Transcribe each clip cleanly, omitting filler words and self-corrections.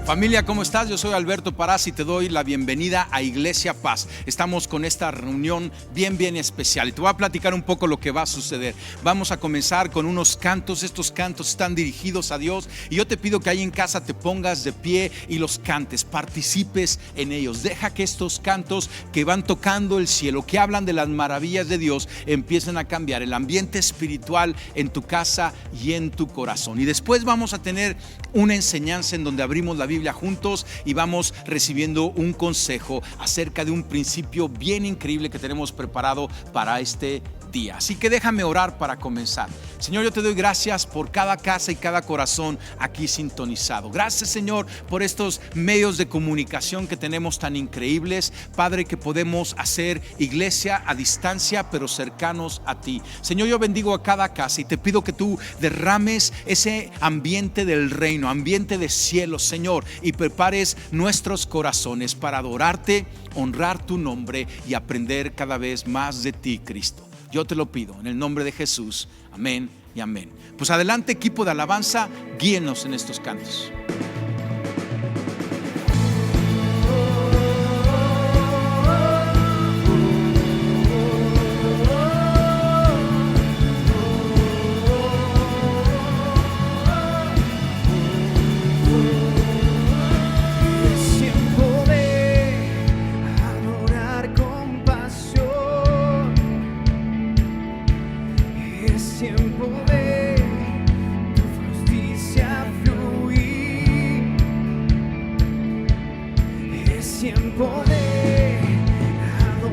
Familia, ¿cómo estás? Yo soy Alberto Parás y te doy la bienvenida a Iglesia Paz. Estamos con esta reunión bien especial y te voy a platicar un poco lo que va a suceder. Vamos a comenzar con unos cantos. Estos cantos están dirigidos a Dios y yo te pido que ahí en casa te pongas de pie y los cantes, participes en ellos. Deja que estos cantos que van tocando el cielo, que hablan de las maravillas de Dios, empiecen a cambiar el ambiente espiritual en tu casa y en tu corazón. Y después vamos a tener una enseñanza en donde abrimos la Biblia juntos y vamos recibiendo un consejo acerca de un principio bien increíble que tenemos preparado para este día. Así que déjame orar para comenzar. Señor, yo te doy gracias por cada casa y cada corazón aquí sintonizado. Gracias, Señor, por estos medios de comunicación que tenemos tan increíbles. Padre, que podemos hacer iglesia a distancia pero cercanos a ti. Señor, yo bendigo a cada casa y te pido que tú derrames ese ambiente del reino, ambiente de cielo, Señor, y prepares nuestros corazones para adorarte, honrar tu nombre y aprender cada vez más de ti, Cristo. Yo te lo pido en el nombre de Jesús. Amén y amén. Pues adelante, equipo de alabanza, guíenos en estos cantos. Oh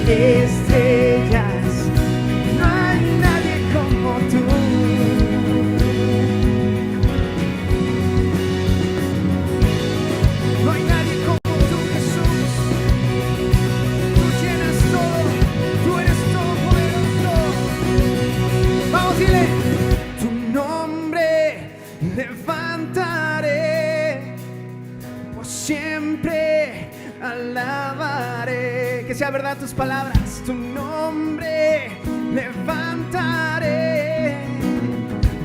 estrellas, no hay nadie como tú. No hay nadie como tú, Jesús. Tú llenas todo, tú eres todopoderoso. Vamos, dile. Tu nombre levantaré, por siempre alabaré. Que sea verdad tus palabras. Tu nombre levantaré,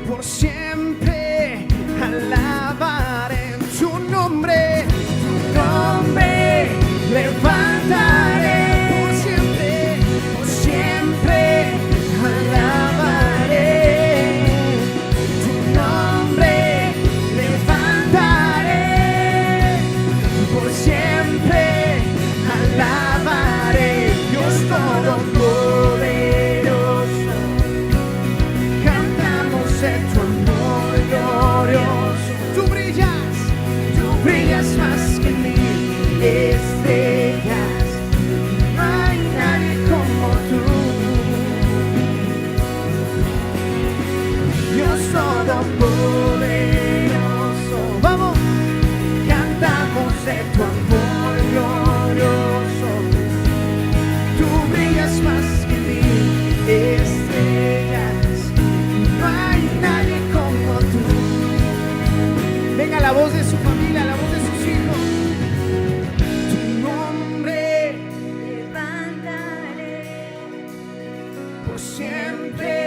por siempre alabaré. Tu nombre levantaré, por siempre alabaré. Tu nombre levantaré, por siempre alabaré. Dios todopoderoso, cantamos de tu amor glorioso. Tú brillas más que mil estrellas, no hay nadie como tú. Dios todopoderoso, vamos, cantamos de tu amor glorioso. Tú brillas más que mil estrellas, no hay nadie como tú. Venga la voz de su familia, la voz de sus hijos. Tu nombre levantaré, por siempre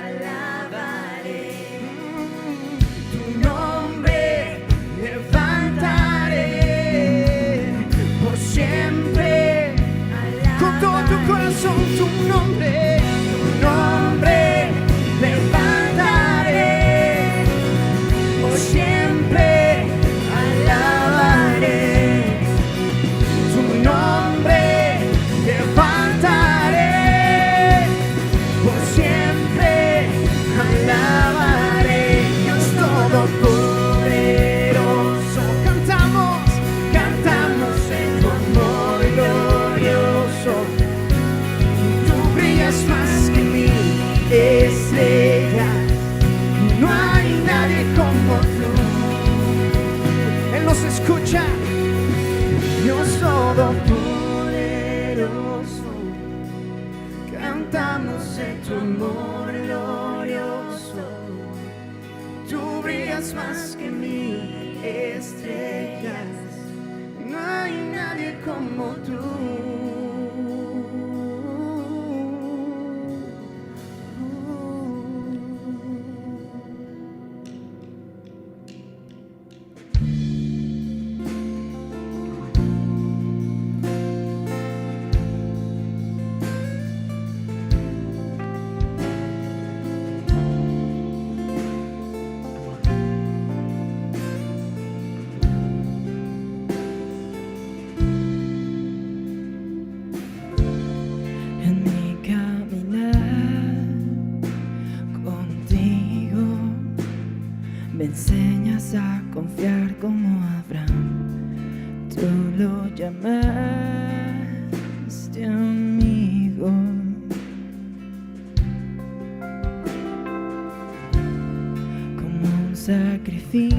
alabaré. Tu nombre levantaré, por siempre alabaré. Con todo tu corazón, tu nombre levantaré, por siempre alabaré. Tu nombre levantaré, por siempre alabaré. Dios todopoderoso, cantamos en tu amor glorioso. Tú brillas más que mil estrellas, no hay nadie como tú. Él nos escucha. Dios todopoderoso, cantamos en tu amor glorioso. Tú brillas más que mil estrellas, no hay nadie como tú. En mi caminar contigo me enseñas a confiar como Abraham. Tú lo llamaste amigo. Como un sacrificio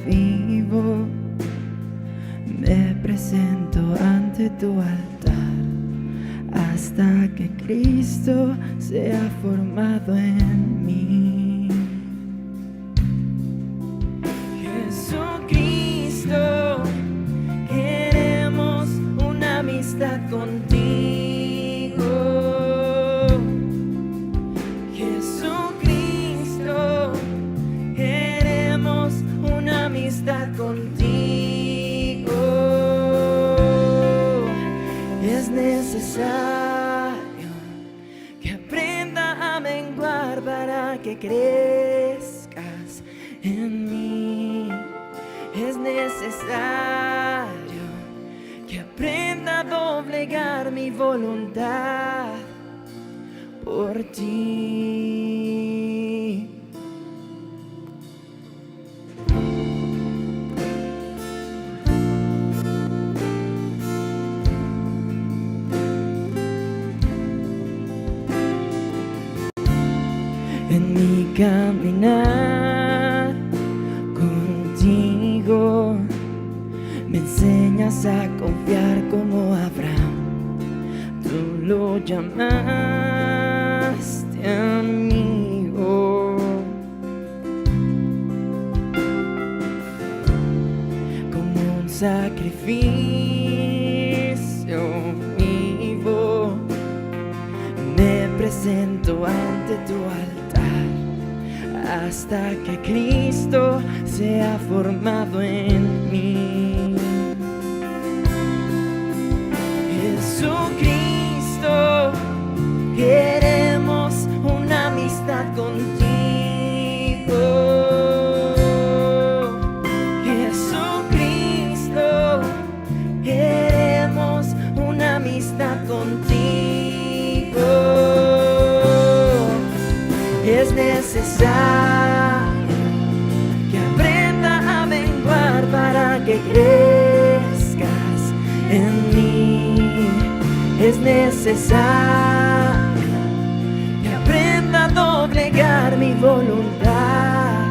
vivo, me presento ante tu altar hasta que Cristo sea formado en mí. Jesucristo, queremos una amistad contigo. Jesucristo, queremos una amistad contigo. Es necesario que aprenda a menguar para que crezcas en mí. Es necesario que aprenda a doblegar mi voluntad por ti. en mi caminar contigo. Me enseñas a confiar como Abraham. Tú lo llamaste amigo. Como un sacrificio vivo, me presento ante tu altar hasta que Cristo sea formado en mí. Jesucristo, queremos una amistad contigo. Jesucristo, queremos una amistad contigo. Es necesario que aprenda a menguar para que crezcas en mí. Es necesario que aprenda a doblegar mi voluntad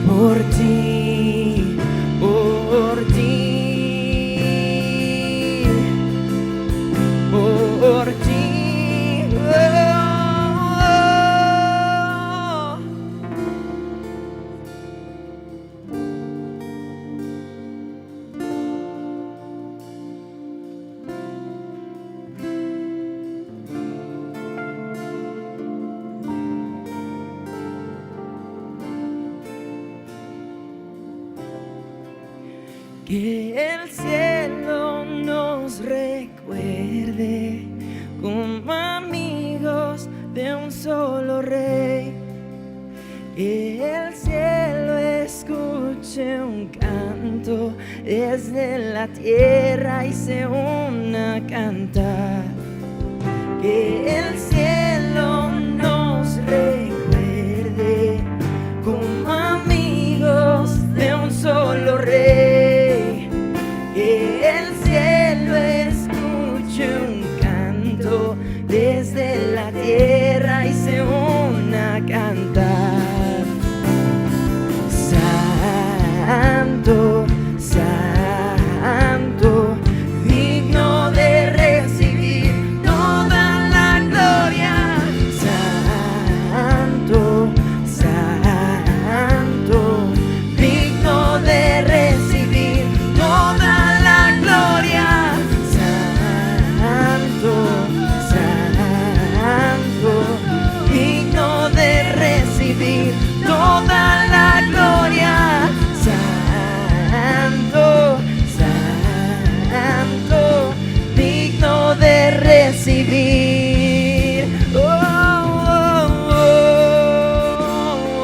por ti, por ti, por ti. Que el cielo nos recuerde como amigos de un solo rey. Que el cielo escuche un canto desde la tierra y se una a cantar. Que el cielo nos recuerde como amigos de un solo rey. Que el cielo escuche un canto desde la tierra y se una a cantar. Santo, santo, digno de recibir toda la gloria. Santo, santo, digno de recibir toda la gloria. Santo, santo, digno de recibir toda la gloria. Santo, santo, digno de recibir. Oh, oh, oh,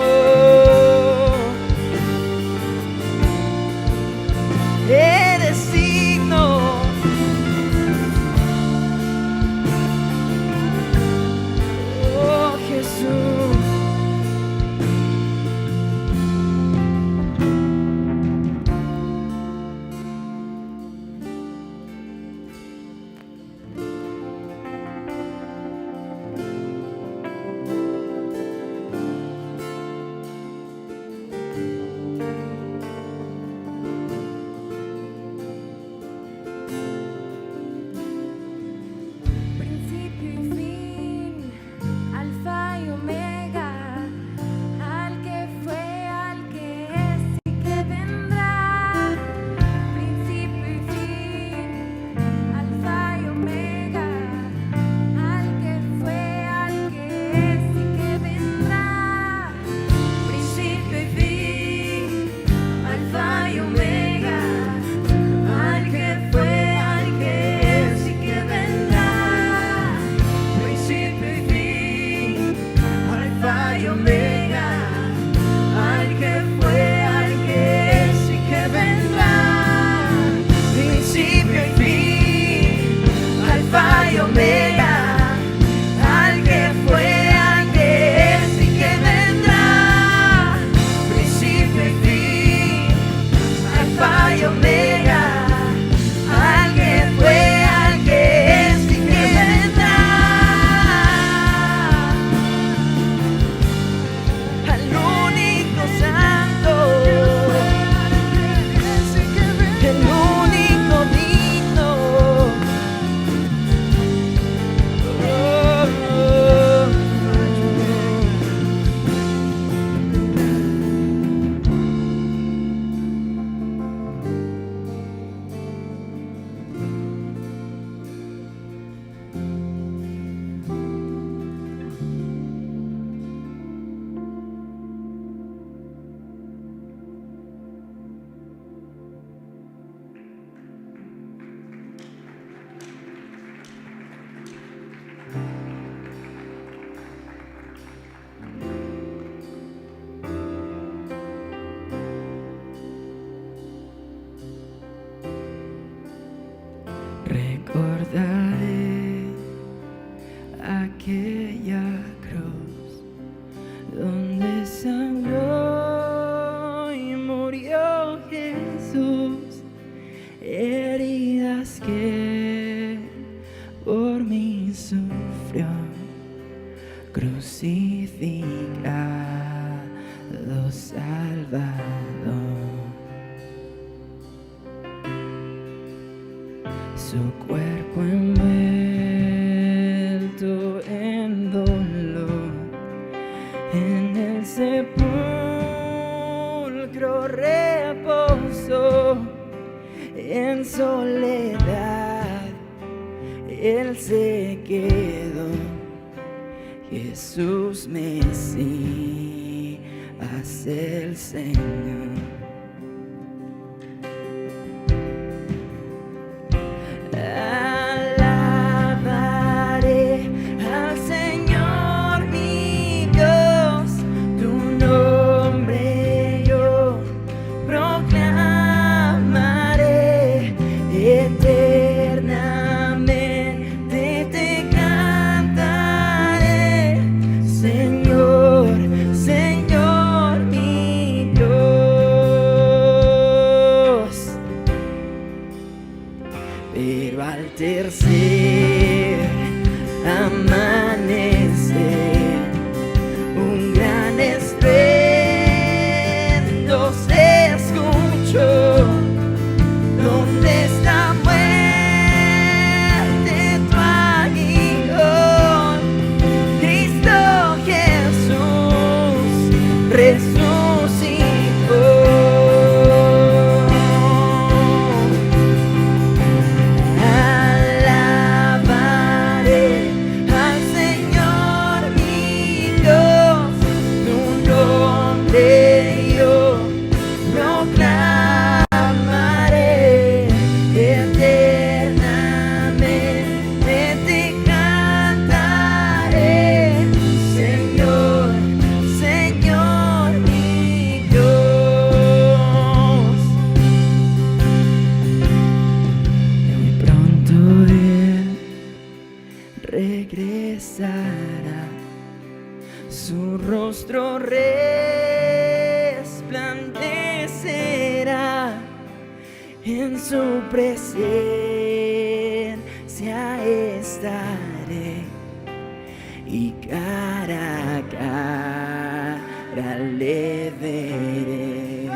oh. Eres digno. Oh, Jesús. mí sufrió, crucificado, Salvador. Su cuerpo envuelto en dolor, en el sepulcro reposó, en soledad Él se quedó. Jesús Mesías, el Señor. Alabaré al Señor mi Dios, tu nombre yo proclamaré, eternamente te cantaré, Señor, Señor mi Dios. Pero al tercer amanecer, un gran estruendo se escuchó. ¿Dónde está, muerte, tu aguijón? Cristo Jesús resucitó. Alabaré al Señor mi Dios, tu nombre yo proclamaré, eternamente te cantaré, Señor, Señor mi Dios. Muy pronto Él regresará, su rostro resplandecerá, en su presencia estaré, y cara a cara le veré.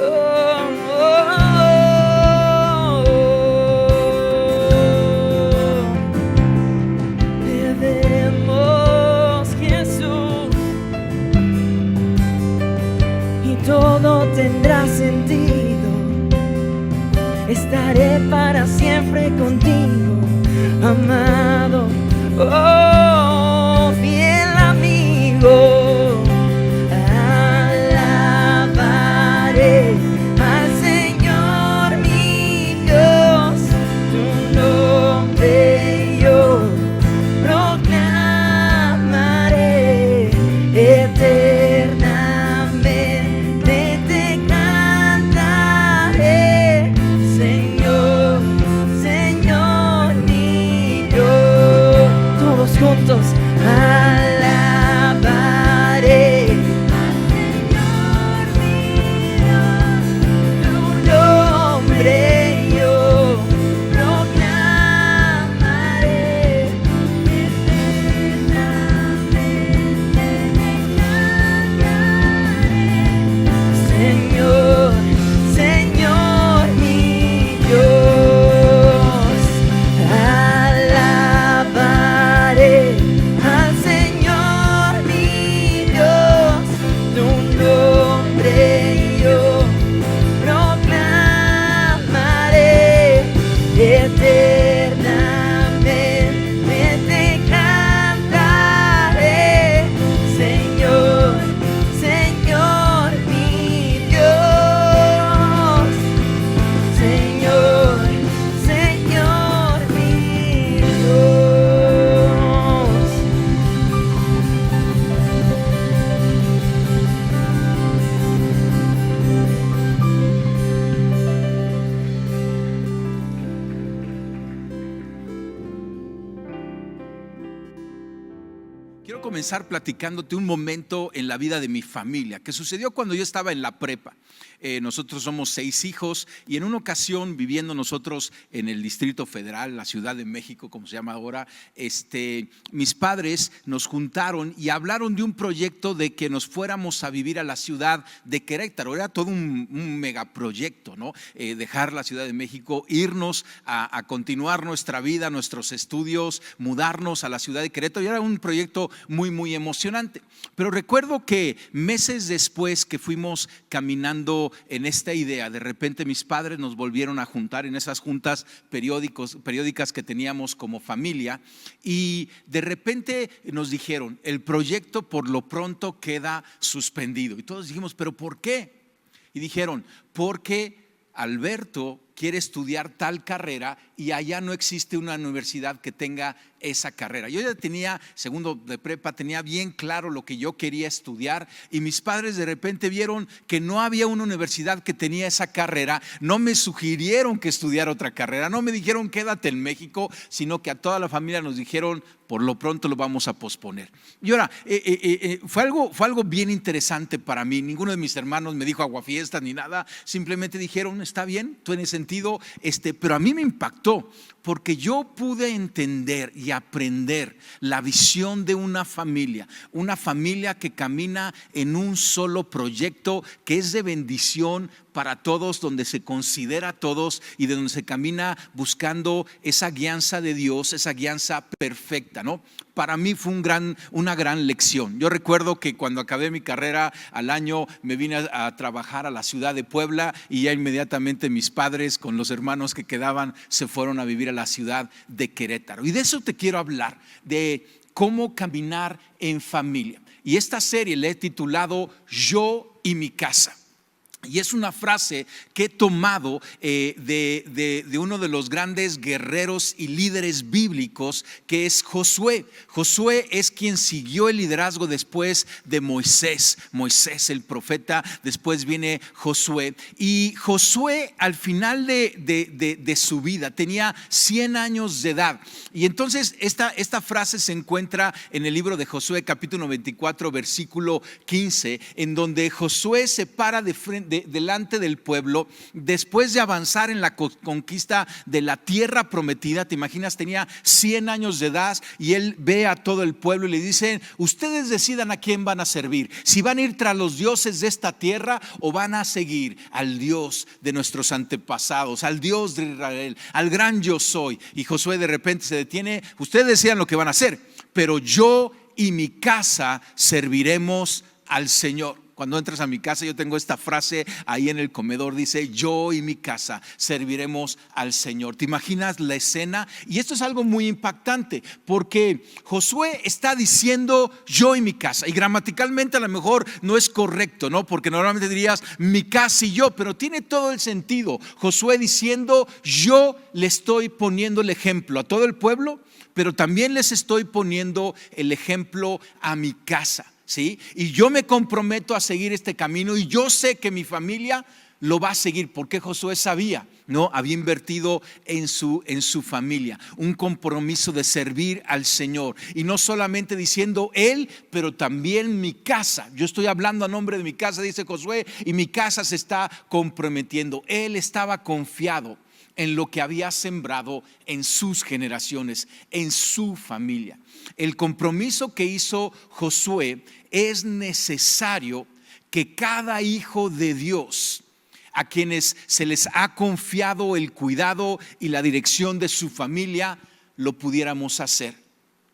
Oh, oh, oh. Te veremos, Jesús, y todo tendrá sentido. Estaré para siempre contigo, amado, oh, fiel amigo. Alabaré al Señor mi Dios, tu nombre yo proclamaré, eternamente te cantaré, Señor, Señor mi Dios. Todos comenzar platicándote un momento en la vida de mi familia que sucedió cuando yo estaba en la prepa. Nosotros somos 6 hijos y en una ocasión, viviendo nosotros en el Distrito Federal, la Ciudad de México, como se llama ahora, mis padres nos juntaron y hablaron de un proyecto de que nos fuéramos a vivir a la ciudad de Querétaro. Era todo un megaproyecto, ¿no? Dejar la Ciudad de México, irnos a continuar nuestra vida, nuestros estudios, mudarnos a la ciudad de Querétaro. Y era un proyecto muy, muy emocionante. Pero recuerdo que meses después que fuimos caminando en esta idea, de repente mis padres nos volvieron a juntar en esas juntas periódicas que teníamos como familia, y de repente nos dijeron: el proyecto por lo pronto queda suspendido. Y todos dijimos: ¿pero por qué? Y dijeron: porque Alberto quiere estudiar tal carrera y allá no existe una universidad que tenga esa carrera. Yo ya tenía segundo de prepa, tenía bien claro lo que yo quería estudiar, y mis padres de repente vieron que no había una universidad que tenía esa carrera. No me sugirieron que estudiara otra carrera, no me dijeron quédate en México, sino que a toda la familia nos dijeron: por lo pronto lo vamos a posponer. Y ahora, fue algo bien interesante para mí. Ninguno de mis hermanos me dijo aguafiestas ni nada, simplemente dijeron: está bien, tú en ese sentido, pero a mí me impactó, porque yo pude entender y aprender la visión de una familia que camina en un solo proyecto que es de bendición para todos, donde se considera a todos y de donde se camina buscando esa guianza de Dios, esa guianza perfecta, ¿no? Para mí fue una gran lección. Yo recuerdo que cuando acabé mi carrera al año me vine a trabajar a la ciudad de Puebla, y ya inmediatamente mis padres con los hermanos que quedaban se fueron a vivir a la ciudad de Querétaro. Y de eso te quiero hablar, de cómo caminar en familia. Y esta serie le he titulado Yo y mi casa. Y es una frase que he tomado de uno de los grandes guerreros y líderes bíblicos, que es Josué. Josué es quien siguió el liderazgo después de Moisés. Moisés, el profeta, después viene Josué. Y Josué, al final de su vida, tenía 100 años de edad. Y entonces esta frase se encuentra en el libro de Josué, capítulo 24, versículo 15, en donde Josué se para delante del pueblo después de avanzar en la conquista de la tierra prometida. Te imaginas, tenía 100 años de edad y él ve a todo el pueblo y le dicen: ustedes decidan a quién van a servir, si van a ir tras los dioses de esta tierra o van a seguir al Dios de nuestros antepasados, al Dios de Israel, al gran yo soy. Y Josué de repente se detiene: ustedes decidan lo que van a hacer, pero yo y mi casa serviremos al Señor. Cuando entras a mi casa, yo tengo esta frase ahí en el comedor, dice: yo y mi casa serviremos al Señor. ¿Te imaginas la escena? Y esto es algo muy impactante, porque Josué está diciendo yo y mi casa, y gramaticalmente a lo mejor no es correcto, ¿no? Porque normalmente dirías mi casa y yo, pero tiene todo el sentido. Josué diciendo: yo le estoy poniendo el ejemplo a todo el pueblo, pero también les estoy poniendo el ejemplo a mi casa. ¿Sí? Y yo me comprometo a seguir este camino, y yo sé que mi familia lo va a seguir, porque Josué sabía, ¿no? Había invertido en su familia, un compromiso de servir al Señor, y no solamente diciendo él, pero también mi casa. Yo estoy hablando a nombre de mi casa, dice Josué, y mi casa se está comprometiendo. Él estaba confiado en lo que había sembrado en sus generaciones, en su familia. El compromiso que hizo Josué es necesario que cada hijo de Dios, a quienes se les ha confiado el cuidado y la dirección de su familia, lo pudiéramos hacer.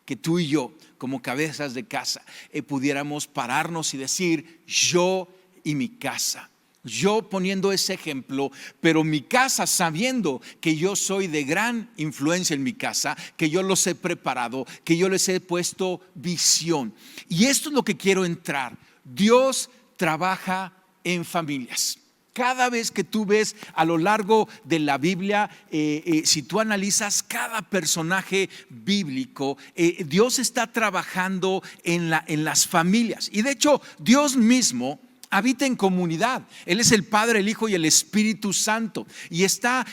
Que tú y yo, como cabezas de casa, pudiéramos pararnos y decir: yo y mi casa. Yo poniendo ese ejemplo, pero mi casa sabiendo que yo soy de gran influencia en mi casa, que yo los he preparado, que yo les he puesto visión. Y esto es lo que quiero entrar. Dios trabaja en familias. Cada vez que tú ves a lo largo de la Biblia, si tú analizas cada personaje bíblico, Dios está trabajando en las familias. Y de hecho, Dios mismo habita en comunidad. Él es el Padre, el Hijo y el Espíritu Santo, y está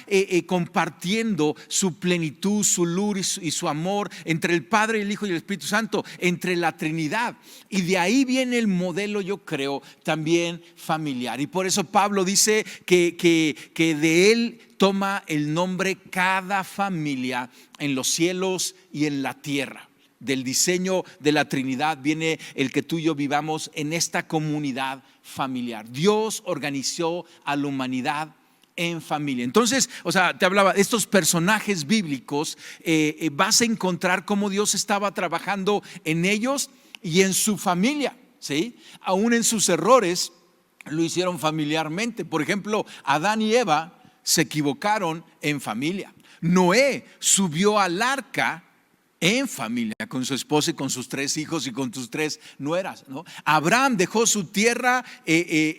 compartiendo su plenitud, su luz y su amor entre el Padre, el Hijo y el Espíritu Santo, entre la Trinidad. Y de ahí viene el modelo, yo creo, también familiar. Y por eso Pablo dice que de él toma el nombre cada familia en los cielos y en la tierra. Del diseño de la Trinidad viene el que tú y yo vivamos en esta comunidad familiar. Dios organizó a la humanidad en familia. Entonces, te hablaba de estos personajes bíblicos. Vas a encontrar cómo Dios estaba trabajando en ellos y en su familia, ¿sí? Aún en sus errores lo hicieron familiarmente. Por ejemplo, Adán y Eva se equivocaron en familia. Noé subió al arca en familia, con su esposa y con sus 3 hijos y con sus 3 nueras, ¿no? Abraham dejó su tierra,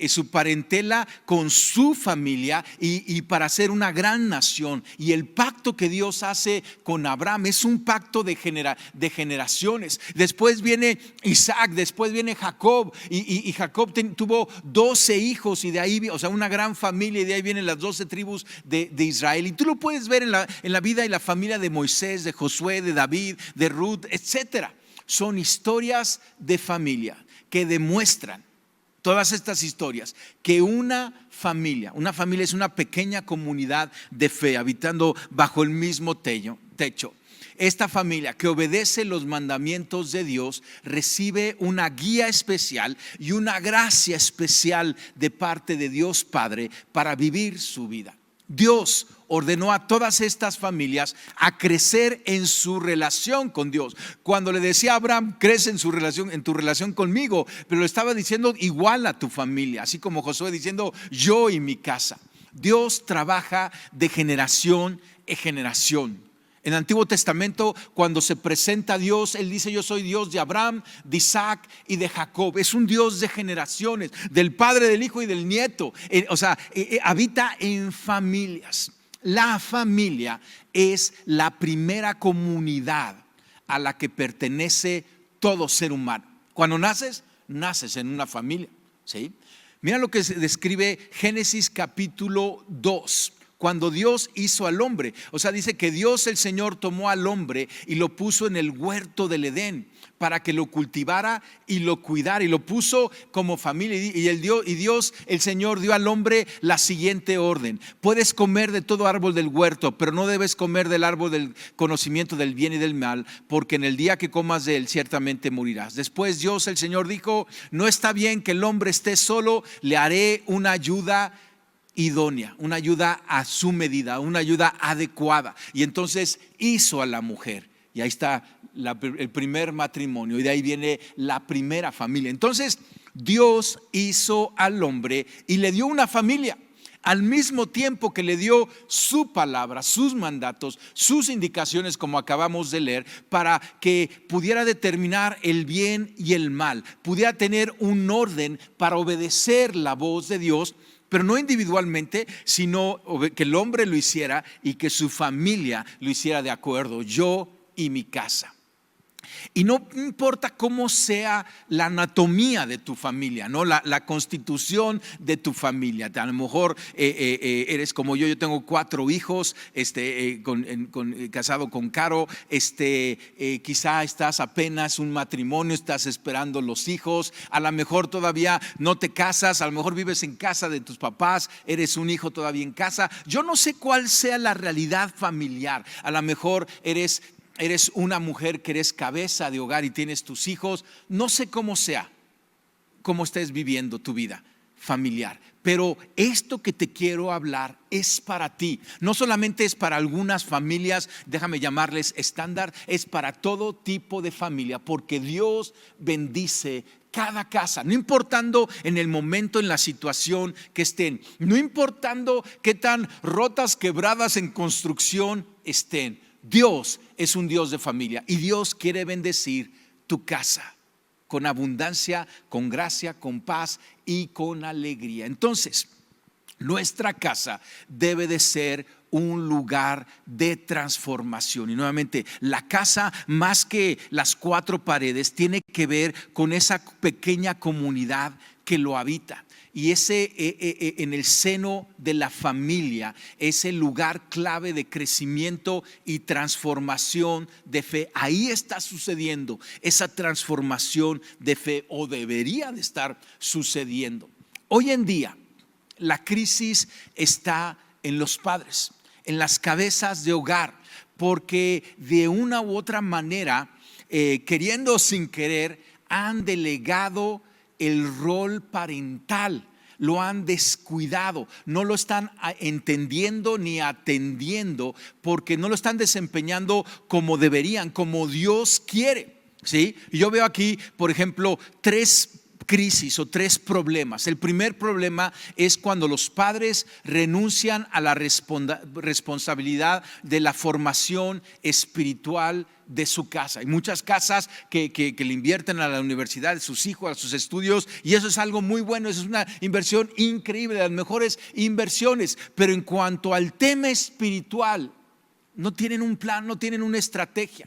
su parentela con su familia y para hacer una gran nación. Y el pacto que Dios hace con Abraham es un pacto de generaciones. Después viene Isaac, después viene Jacob, y Jacob tuvo 12 hijos, y de ahí, una gran familia, y de ahí vienen las 12 tribus de Israel. Y tú lo puedes ver en la vida y la familia de Moisés, de Josué, de David, de Ruth, etcétera. Son historias de familia que demuestran, todas estas historias, que una familia es una pequeña comunidad de fe habitando bajo el mismo techo. Esta familia que obedece los mandamientos de Dios recibe una guía especial y una gracia especial de parte de Dios Padre para vivir su vida. Dios ordenó a todas estas familias a crecer en su relación con Dios. Cuando le decía a Abraham, crece en tu relación conmigo, pero lo estaba diciendo igual a tu familia, así como Josué diciendo, yo y mi casa. Dios trabaja de generación en generación. En el Antiguo Testamento, cuando se presenta a Dios, Él dice: yo soy Dios de Abraham, de Isaac y de Jacob. Es un Dios de generaciones, del Padre, del Hijo y del Nieto. Habita en familias. La familia es la primera comunidad a la que pertenece todo ser humano. Cuando naces en una familia, ¿sí? Mira lo que describe Génesis capítulo 2. Cuando Dios hizo al hombre, dice que Dios el Señor tomó al hombre y lo puso en el huerto del Edén para que lo cultivara y lo cuidara, y lo puso como familia. Y Dios el Señor dio al hombre la siguiente orden: puedes comer de todo árbol del huerto, pero no debes comer del árbol del conocimiento del bien y del mal, porque en el día que comas de él ciertamente morirás. Después Dios el Señor dijo: no está bien que el hombre esté solo, le haré una ayuda idónea, una ayuda a su medida, una ayuda adecuada. Y entonces hizo a la mujer, y ahí está el primer matrimonio, y de ahí viene la primera familia. Entonces Dios hizo al hombre y le dio una familia, al mismo tiempo que le dio su palabra, sus mandatos, sus indicaciones, como acabamos de leer, para que pudiera determinar el bien y el mal, pudiera tener un orden para obedecer la voz de Dios, pero no individualmente, sino que el hombre lo hiciera y que su familia lo hiciera de acuerdo, yo y mi casa. Y no importa cómo sea la anatomía de tu familia, ¿no? La constitución de tu familia. A lo mejor eres como yo tengo 4 hijos, casado con Caro, quizá estás apenas un matrimonio, estás esperando los hijos, a lo mejor todavía no te casas, a lo mejor vives en casa de tus papás, eres un hijo todavía en casa. Yo no sé cuál sea la realidad familiar. A lo mejor eres una mujer que eres cabeza de hogar y tienes tus hijos. No sé cómo sea, cómo estés viviendo tu vida familiar, pero esto que te quiero hablar es para ti. No solamente es para algunas familias, déjame llamarles estándar, es para todo tipo de familia, porque Dios bendice cada casa, no importando en el momento, en la situación que estén, no importando qué tan rotas, quebradas en construcción estén. Dios es un Dios de familia, y Dios quiere bendecir tu casa con abundancia, con gracia, con paz y con alegría. Entonces, nuestra casa debe de ser un lugar de transformación. Y nuevamente, la casa, más que las 4 paredes, tiene que ver con esa pequeña comunidad que lo habita. Y ese en el seno de la familia es el lugar clave de crecimiento y transformación de fe. Ahí está sucediendo esa transformación de fe, o debería de estar sucediendo. Hoy en día la crisis está en los padres, en las cabezas de hogar, porque de una u otra manera, queriendo o sin querer, han delegado el rol parental, lo han descuidado, no lo están entendiendo ni atendiendo, porque no lo están desempeñando como deberían, como Dios quiere, ¿sí? Yo veo aquí, por ejemplo, 3 crisis o 3 problemas. El primer problema es cuando los padres renuncian a la responsabilidad de la formación espiritual de su casa. Hay muchas casas que le invierten a la universidad de sus hijos, a sus estudios, y eso es algo muy bueno, eso es una inversión increíble, de las mejores inversiones, pero en cuanto al tema espiritual, no tienen un plan, no tienen una estrategia.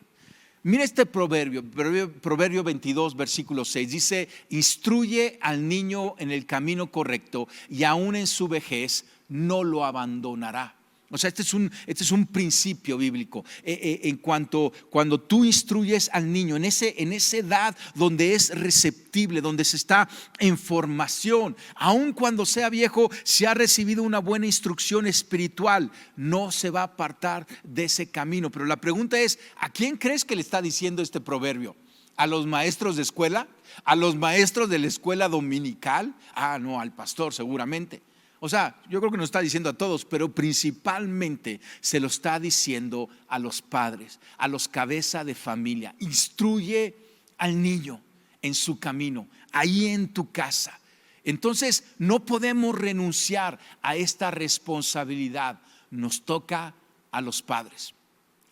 Mira este proverbio 22, versículo 6, dice: instruye al niño en el camino correcto y aún en su vejez no lo abandonará. O sea, este es un principio bíblico. En cuanto cuando tú instruyes al niño en esa edad donde es receptible, donde se está en formación, aun cuando sea viejo, si ha recibido una buena instrucción espiritual, no se va a apartar de ese camino. Pero la pregunta es, ¿a quién crees que le está diciendo este proverbio? ¿A los maestros de escuela? ¿A los maestros de la escuela dominical? No, al pastor seguramente. O sea, yo creo que nos está diciendo a todos, pero principalmente se lo está diciendo a los padres, a los cabezas de familia. Instruye al niño en su camino, ahí en tu casa. Entonces no podemos renunciar a esta responsabilidad, nos toca a los padres.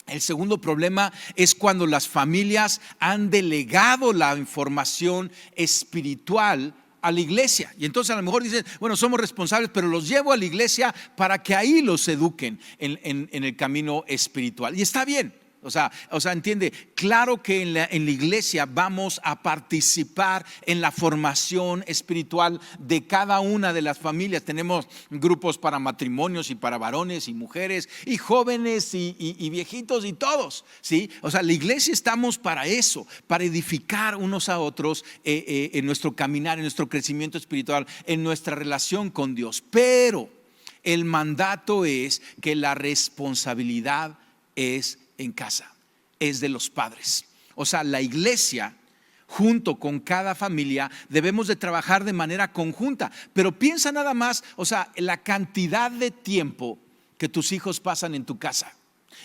El segundo problema es cuando las familias han delegado la información espiritual a la iglesia, y entonces a lo mejor dicen, bueno, somos responsables, pero los llevo a la iglesia para que ahí los eduquen en el camino espiritual, y está bien. O sea, entiende, claro que en la iglesia vamos a participar en la formación espiritual de cada una de las familias. Tenemos grupos para matrimonios y para varones y mujeres y jóvenes y viejitos y todos, ¿sí? O sea, la iglesia estamos para eso, para edificar unos a otros en nuestro caminar, en nuestro crecimiento espiritual, en nuestra relación con Dios. Pero el mandato es que la responsabilidad es en casa, es de los padres. O sea, la iglesia junto con cada familia debemos de trabajar de manera conjunta. Pero piensa nada más, o sea, la cantidad de tiempo que tus hijos pasan en tu casa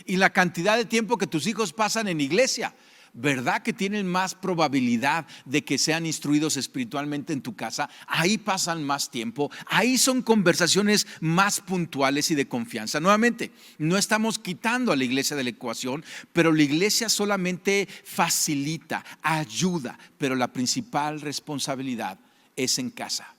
y la cantidad de tiempo que tus hijos pasan en iglesia. ¿Verdad que tienen más probabilidad de que sean instruidos espiritualmente en tu casa? Ahí pasan más tiempo, ahí son conversaciones más puntuales y de confianza. Nuevamente, no estamos quitando a la iglesia de la ecuación, pero la iglesia solamente facilita, ayuda, pero la principal responsabilidad es en casa.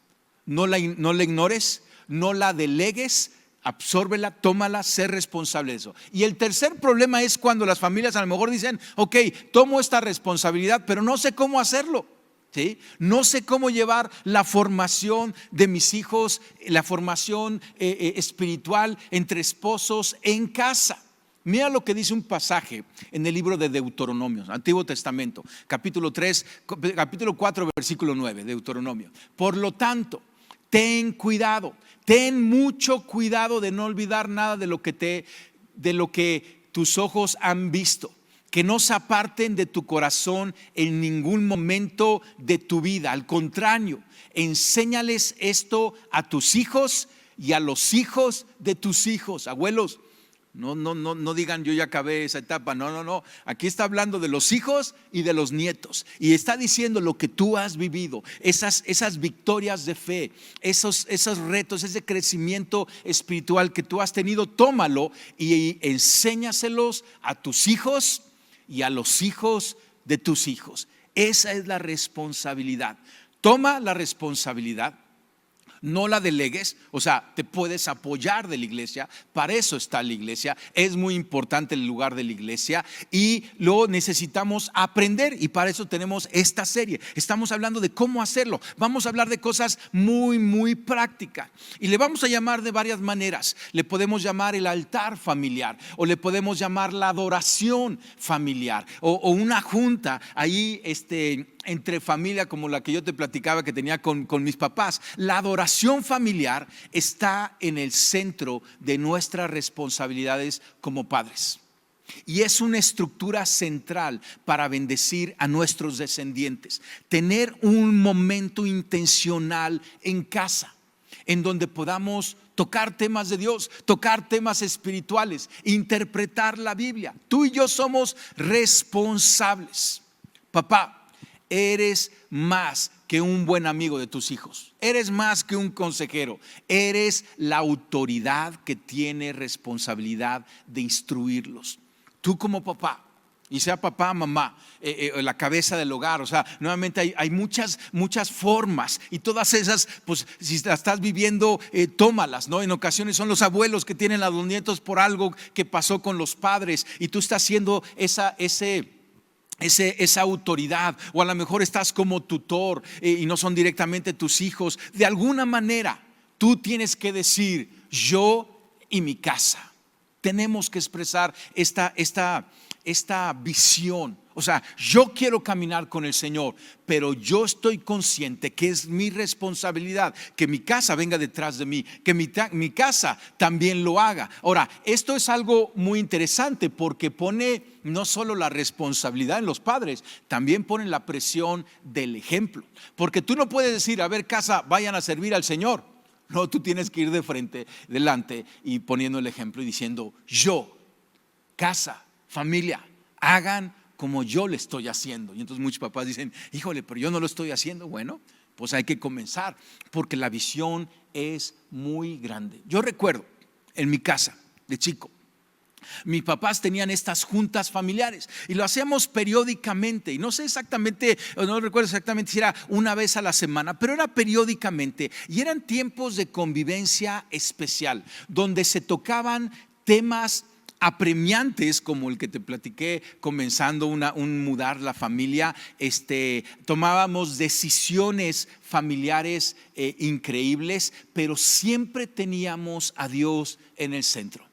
No la ignores, no la delegues. Absórbela, tómala, sé responsable de eso. Y el tercer problema es cuando las familias a lo mejor dicen, ok, tomo esta responsabilidad, pero no sé cómo hacerlo, ¿sí? No sé cómo llevar la formación de mis hijos, la formación espiritual entre esposos en casa. Mira lo que dice un pasaje en el libro de Deuteronomio, Antiguo Testamento, capítulo 4, versículo 9, Deuteronomio. Por lo tanto, ten cuidado, ten mucho cuidado de no olvidar nada de lo que tus ojos han visto, que no se aparten de tu corazón en ningún momento de tu vida. Al contrario, enséñales esto a tus hijos y a los hijos de tus hijos. Abuelos, no digan yo ya acabé esa etapa. No. Aquí está hablando de los hijos y de los nietos. Y está diciendo lo que tú has vivido, esas victorias de fe, esos retos, ese crecimiento espiritual que tú has tenido. Tómalo y enséñaselos a tus hijos y a los hijos de tus hijos. Esa es la responsabilidad. Toma la responsabilidad. No la delegues, o sea, te puedes apoyar de la iglesia, para eso está la iglesia, es muy importante el lugar de la iglesia y lo necesitamos aprender y para eso tenemos esta serie. Estamos hablando de cómo hacerlo, vamos a hablar de cosas muy prácticas y le vamos a llamar de varias maneras. Le podemos llamar el altar familiar o le podemos llamar la adoración familiar o una junta ahí entre familia como la que yo te platicaba que tenía con mis papás. La adoración familiar está en el centro de nuestras responsabilidades como padres y es una estructura central para bendecir a nuestros descendientes. Tener un momento intencional en casa en donde podamos tocar temas de Dios, tocar temas espirituales, interpretar la Biblia. Tú y yo somos responsables. Papá, eres más que un buen amigo de tus hijos. Eres más que un consejero. Eres la autoridad que tiene responsabilidad de instruirlos. Tú como papá, y sea papá, mamá, la cabeza del hogar, o sea, nuevamente hay muchas formas y todas esas, pues si la estás viviendo, tómalas, ¿no? En ocasiones son los abuelos que tienen a los nietos por algo que pasó con los padres y tú estás siendo esa autoridad, o a lo mejor estás como tutor y no son directamente tus hijos. De alguna manera tú tienes que decir: yo y mi casa. Tenemos que expresar esta visión. O sea, yo quiero caminar con el Señor, pero yo estoy consciente que es mi responsabilidad que mi casa venga detrás de mí, que mi casa también lo haga. Ahora, esto es algo muy interesante porque pone no solo la responsabilidad en los padres, también pone la presión del ejemplo. Porque tú no puedes decir: a ver, casa, vayan a servir al Señor. No, tú tienes que ir de frente, delante y poniendo el ejemplo y diciendo: yo, casa, familia, hagan como yo le estoy haciendo. Y entonces muchos papás dicen: híjole, pero yo no lo estoy haciendo. Bueno, pues hay que comenzar porque la visión es muy grande. Yo recuerdo en mi casa de chico, mis papás tenían estas juntas familiares y lo hacíamos periódicamente y no sé exactamente, no recuerdo exactamente si era una vez a la semana, pero era periódicamente y eran tiempos de convivencia especial donde se tocaban temas apremiantes como el que te platiqué comenzando un mudar la familia. Tomábamos decisiones familiares increíbles, pero siempre teníamos a Dios en el centro.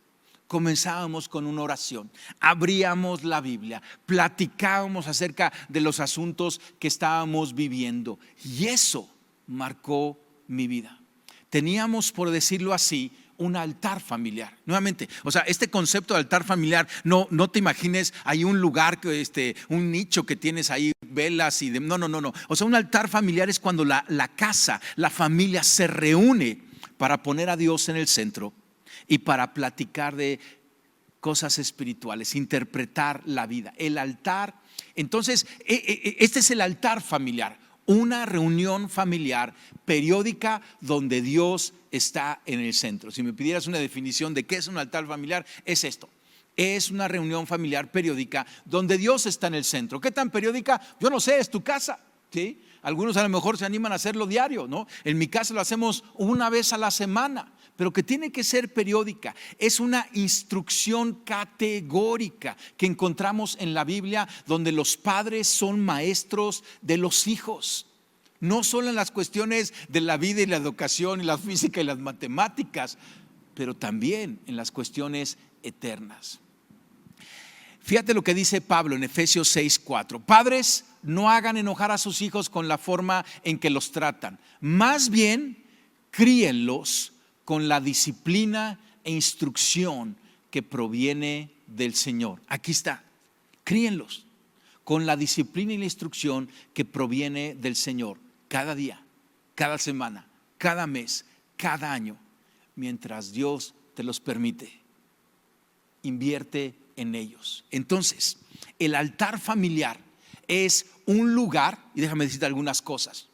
Comenzábamos con una oración, abríamos la Biblia, platicábamos acerca de los asuntos que estábamos viviendo y eso marcó mi vida. Teníamos, por decirlo así, un altar familiar. Nuevamente, o sea, este concepto de altar familiar, no te imagines hay un lugar, un nicho que tienes ahí, velas y no. O sea, un altar familiar es cuando la casa, la familia se reúne para poner a Dios en el centro y para platicar de cosas espirituales, interpretar la vida. El altar, entonces, este es el altar familiar, una reunión familiar periódica donde Dios está en el centro. Si me pidieras una definición de qué es un altar familiar, es esto: es una reunión familiar periódica donde Dios está en el centro. ¿Qué tan periódica? Yo no sé, es tu casa, ¿sí? Algunos a lo mejor se animan a hacerlo diario, ¿no? En mi casa lo hacemos una vez a la semana, pero que tiene que ser periódica. Es una instrucción categórica que encontramos en la Biblia donde los padres son maestros de los hijos. No solo en las cuestiones de la vida y la educación y la física y las matemáticas, pero también en las cuestiones eternas. Fíjate lo que dice Pablo en Efesios 6:4. Padres, no hagan enojar a sus hijos con la forma en que los tratan. Más bien, críenlos con la disciplina e instrucción que proviene del Señor. Aquí está, críenlos con la disciplina y la instrucción que proviene del Señor. Cada día, cada semana, cada mes, cada año, mientras Dios te los permite. Invierte en ellos. Entonces, el altar familiar es un lugar, y déjame decirte algunas cosas.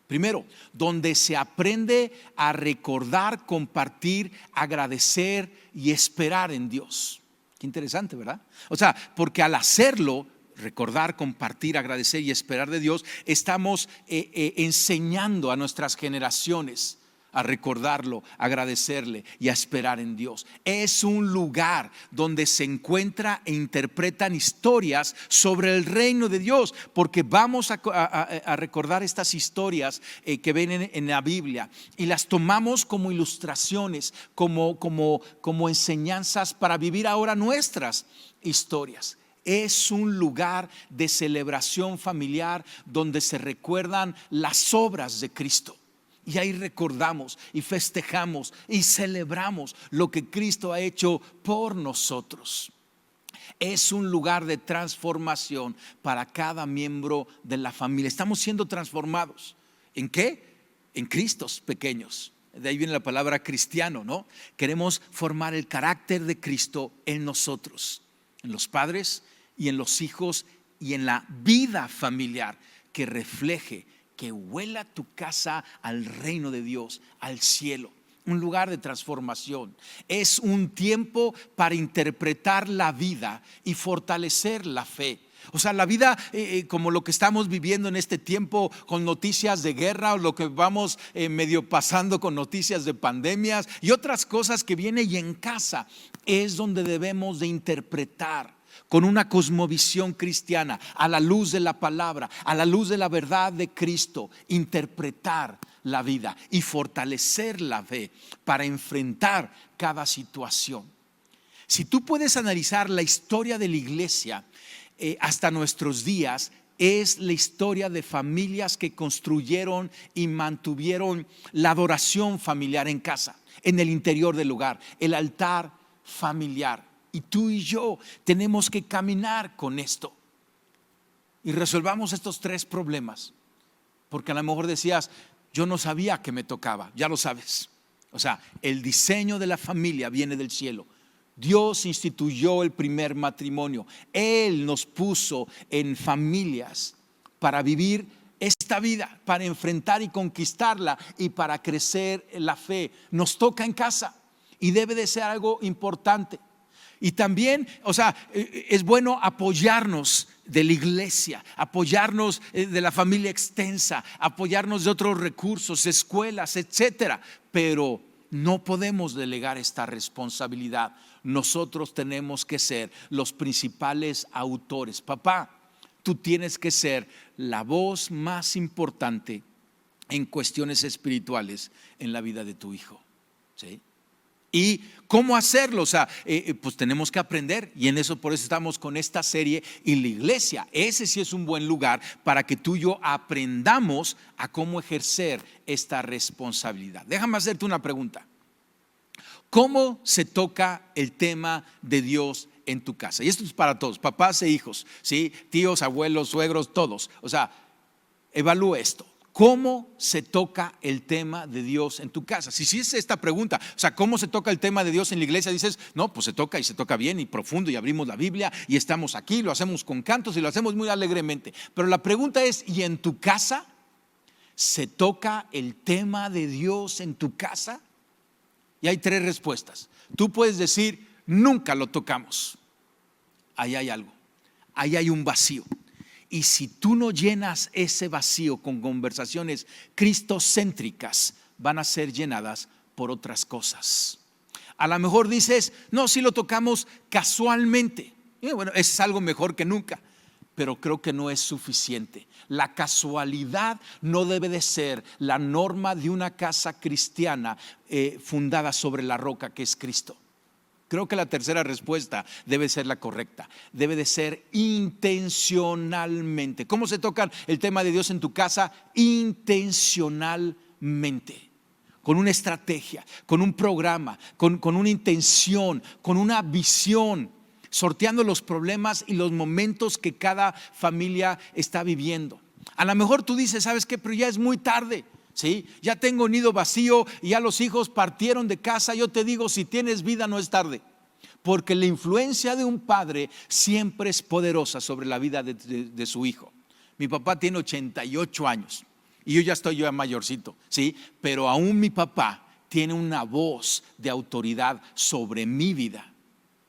Primero, donde se aprende a recordar, compartir, agradecer y esperar en Dios. Qué interesante, ¿verdad? O sea, porque al hacerlo, recordar, compartir, agradecer y esperar de Dios, estamos enseñando a nuestras generaciones a recordarlo, a agradecerle y a esperar en Dios. Es un lugar donde se encuentra e interpretan historias sobre el reino de Dios, porque vamos a recordar estas historias que ven en la Biblia y las tomamos como ilustraciones, como enseñanzas para vivir ahora nuestras historias. Es un lugar de celebración familiar donde se recuerdan las obras de Cristo. Y ahí recordamos y festejamos y celebramos lo que Cristo ha hecho por nosotros. Es un lugar de transformación para cada miembro de la familia. Estamos siendo transformados. ¿En qué? En Cristos pequeños. De ahí viene la palabra cristiano, ¿no? Queremos formar el carácter de Cristo en nosotros, en los padres y en los hijos y en la vida familiar, que refleje, que huela tu casa al reino de Dios, al cielo. Un lugar de transformación. Es un tiempo para interpretar la vida y fortalecer la fe. O sea, la vida como lo que estamos viviendo en este tiempo, con noticias de guerra, o lo que vamos medio pasando con noticias de pandemias y otras cosas que vienen, y en casa es donde debemos de interpretar con una cosmovisión cristiana, a la luz de la palabra, a la luz de la verdad de Cristo, interpretar la vida y fortalecer la fe para enfrentar cada situación. Si tú puedes analizar la historia de la iglesia hasta nuestros días, es la historia de familias que construyeron y mantuvieron la adoración familiar en casa, en el interior del hogar, el altar familiar. Y tú y yo tenemos que caminar con esto y resolvamos estos 3 problemas. Porque a lo mejor decías, yo no sabía que me tocaba. Ya lo sabes. O sea, el diseño de la familia viene del cielo. Dios instituyó el primer matrimonio. Él nos puso en familias para vivir esta vida, para enfrentar y conquistarla y para crecer en la fe. Nos toca en casa y debe de ser algo importante. Y también, o sea, es bueno apoyarnos de la iglesia, apoyarnos de la familia extensa, apoyarnos de otros recursos, escuelas, etcétera. Pero no podemos delegar esta responsabilidad. Nosotros tenemos que ser los principales autores. Papá, tú tienes que ser la voz más importante en cuestiones espirituales en la vida de tu hijo. ¿Sí? ¿Y cómo hacerlo? O sea, pues tenemos que aprender, y en eso, por eso estamos con esta serie. Y la iglesia, ese sí es un buen lugar para que tú y yo aprendamos a cómo ejercer esta responsabilidad. Déjame hacerte una pregunta. ¿Cómo se toca el tema de Dios en tu casa? Y esto es para todos, papás e hijos, ¿sí? Tíos, abuelos, suegros, todos. O sea, evalúa esto. ¿Cómo se toca el tema de Dios en tu casa? Si es esta pregunta, o sea, ¿cómo se toca el tema de Dios en la iglesia? Dices, no, pues se toca, y se toca bien y profundo, y abrimos la Biblia y estamos aquí, lo hacemos con cantos y lo hacemos muy alegremente. Pero la pregunta es, ¿y en tu casa? ¿Se toca el tema de Dios en tu casa? Y hay 3 respuestas. Tú puedes decir, nunca lo tocamos. Ahí hay algo, ahí hay un vacío. Y si tú no llenas ese vacío con conversaciones cristocéntricas, van a ser llenadas por otras cosas. A lo mejor dices, no, sí lo tocamos casualmente. Bueno, es algo mejor que nunca, pero creo que no es suficiente. La casualidad no debe de ser la norma de una casa cristiana fundada sobre la roca que es Cristo. Creo que la tercera respuesta debe ser la correcta. Debe de ser intencionalmente. ¿Cómo se toca el tema de Dios en tu casa? Intencionalmente. Con una estrategia, con un programa, con una intención, con una visión, sorteando los problemas y los momentos que cada familia está viviendo. A lo mejor tú dices, ¿sabes qué? Pero ya es muy tarde. ¿Sí? Ya tengo nido vacío y ya los hijos partieron de casa. Yo te digo, si tienes vida no es tarde, porque la influencia de un padre siempre es poderosa sobre la vida de su hijo. Mi papá tiene 88 años y yo ya mayorcito, ¿sí? Pero aún mi papá tiene una voz de autoridad sobre mi vida.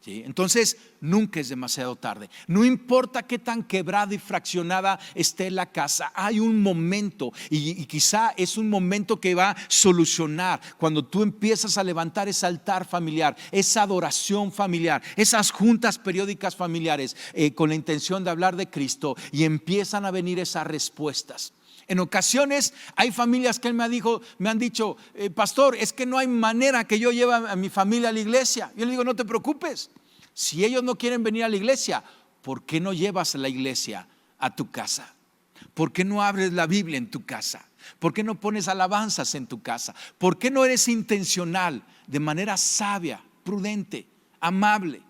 ¿Sí? Entonces, nunca es demasiado tarde. No importa qué tan quebrada y fraccionada esté la casa, hay un momento y quizá es un momento que va a solucionar cuando tú empiezas a levantar ese altar familiar, esa adoración familiar, esas juntas periódicas familiares con la intención de hablar de Cristo, y empiezan a venir esas respuestas. En ocasiones hay familias que me han dicho, pastor, es que no hay manera que yo lleve a mi familia a la iglesia. Yo le digo, no te preocupes. Si ellos no quieren venir a la iglesia, ¿por qué no llevas a la iglesia a tu casa? ¿Por qué no abres la Biblia en tu casa? ¿Por qué no pones alabanzas en tu casa? ¿Por qué no eres intencional, de manera sabia, prudente, amable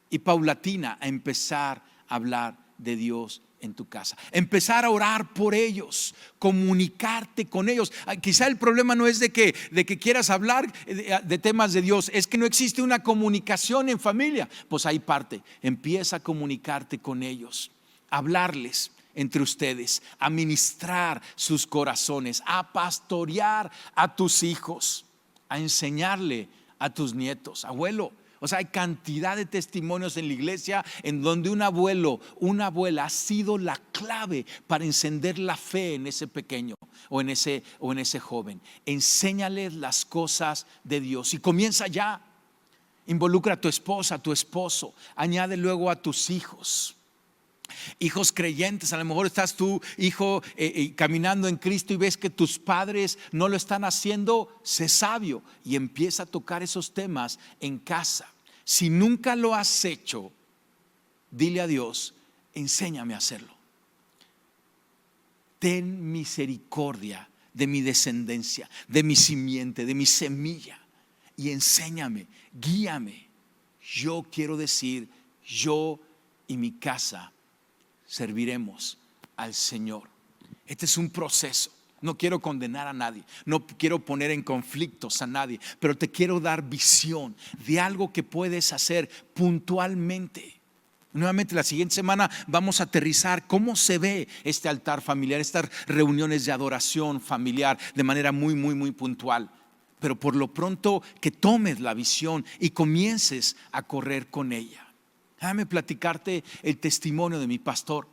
y paulatina, a empezar a hablar de Dios en tu casa? Empezar a orar por ellos, comunicarte con ellos. Quizá el problema no es de que quieras hablar de temas de Dios, es que no existe una comunicación en familia. Pues ahí parte, empieza a comunicarte con ellos, a hablarles entre ustedes, a ministrar sus corazones, a pastorear a tus hijos, a enseñarle a tus nietos. Abuelo, o sea, hay cantidad de testimonios en la iglesia en donde un abuelo, una abuela ha sido la clave para encender la fe en ese pequeño o en ese joven. Enséñales las cosas de Dios y comienza ya. Involucra a tu esposa, a tu esposo, añade luego a tus hijos. Hijos creyentes, a lo mejor estás tú, hijo, caminando en Cristo y ves que tus padres no lo están haciendo. Sé sabio y empieza a tocar esos temas en casa. Si nunca lo has hecho, dile a Dios, enséñame a hacerlo. Ten misericordia de mi descendencia, de mi simiente, de mi semilla, y enséñame, guíame. Yo quiero decir, yo y mi casa serviremos al Señor. Este es un proceso. No quiero condenar a nadie, no quiero poner en conflictos a nadie, pero te quiero dar visión de algo que puedes hacer puntualmente. Nuevamente la siguiente semana vamos a aterrizar cómo se ve este altar familiar, estas reuniones de adoración familiar de manera muy, muy, muy puntual. Pero por lo pronto que tomes la visión y comiences a correr con ella. Déjame platicarte el testimonio de mi pastor